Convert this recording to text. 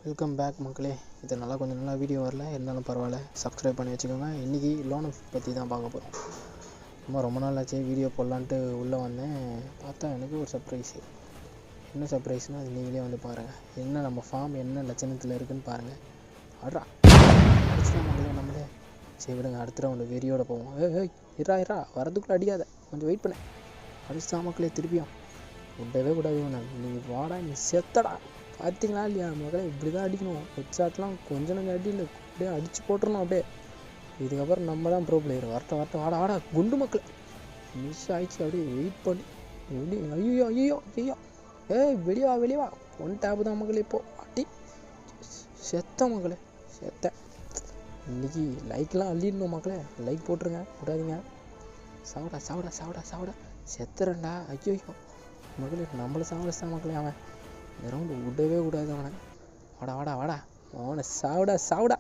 Welcome back மக்களே. இது கொஞ்சம் நல்லா வீடியோ வரல, இருந்தாலும் பரவாயில்ல, சப்ஸ்கிரைப் பண்ணி வச்சுக்கோங்க. இன்றைக்கி லோனை பற்றி தான் பார்க்க போகிறோம். ரொம்ப நாள் ஆச்சு வீடியோ போடலான்ட்டு உள்ளே வந்தேன். பார்த்தா எனக்கு ஒரு சர்ப்ரைஸு. என்ன சர்ப்ரைஸ்னால் அது நீங்களே வந்து பாருங்கள். என்ன நம்ம ஃபார்ம் என்ன லட்சணத்தில் இருக்குதுன்னு பாருங்கள். அடிச்சுதான் மக்களே நம்மளே. சரி விடுங்க, அடுத்த ரவுண்டு வெறியோட போவோம். ஏய் இரா வரதுக்குள்ளே அடிக்காத, கொஞ்சம் வெயிட் பண்ணேன். அடிச்சுதான் மக்களே திருப்பியும். விடவே கூடாது. நீங்கள் வாடா, நீ செத்தடா. பார்த்தீங்களா இல்லையா மகளே, இப்படி தான் அடிக்கணும். ஹெட்ஷாட்லாம் கொஞ்சம் அடி இல்லை, அப்படியே அடித்து போட்டுருணும். அப்படியே இதுக்கப்புறம் நம்ம தான் ப்ரோ பிளேயர். வரட்ட வாடா குண்டு மக்களே. மிஸ் ஆயிடுச்சு. அப்படியே வெயிட் பண்ணி எப்படி ஐயோ வெளியே வா. ஒன் டேப்பு தான் மக்களே. இப்போது அடி செத்த மக்களே, செத்த. இன்றைக்கி லைக்லாம் அள்ளிடணும் மக்களே. லைக் போட்டுருங்க, விடாதீங்க. சாவிடா செத்துறேன்டா. ஐயோ மகளே, நம்மளை சாவடிச்சிட்டான் மக்களே அவன். இந்த ரவுண்டு விடவே கூடாது அவனை. வாடா அவனை சாவிடா.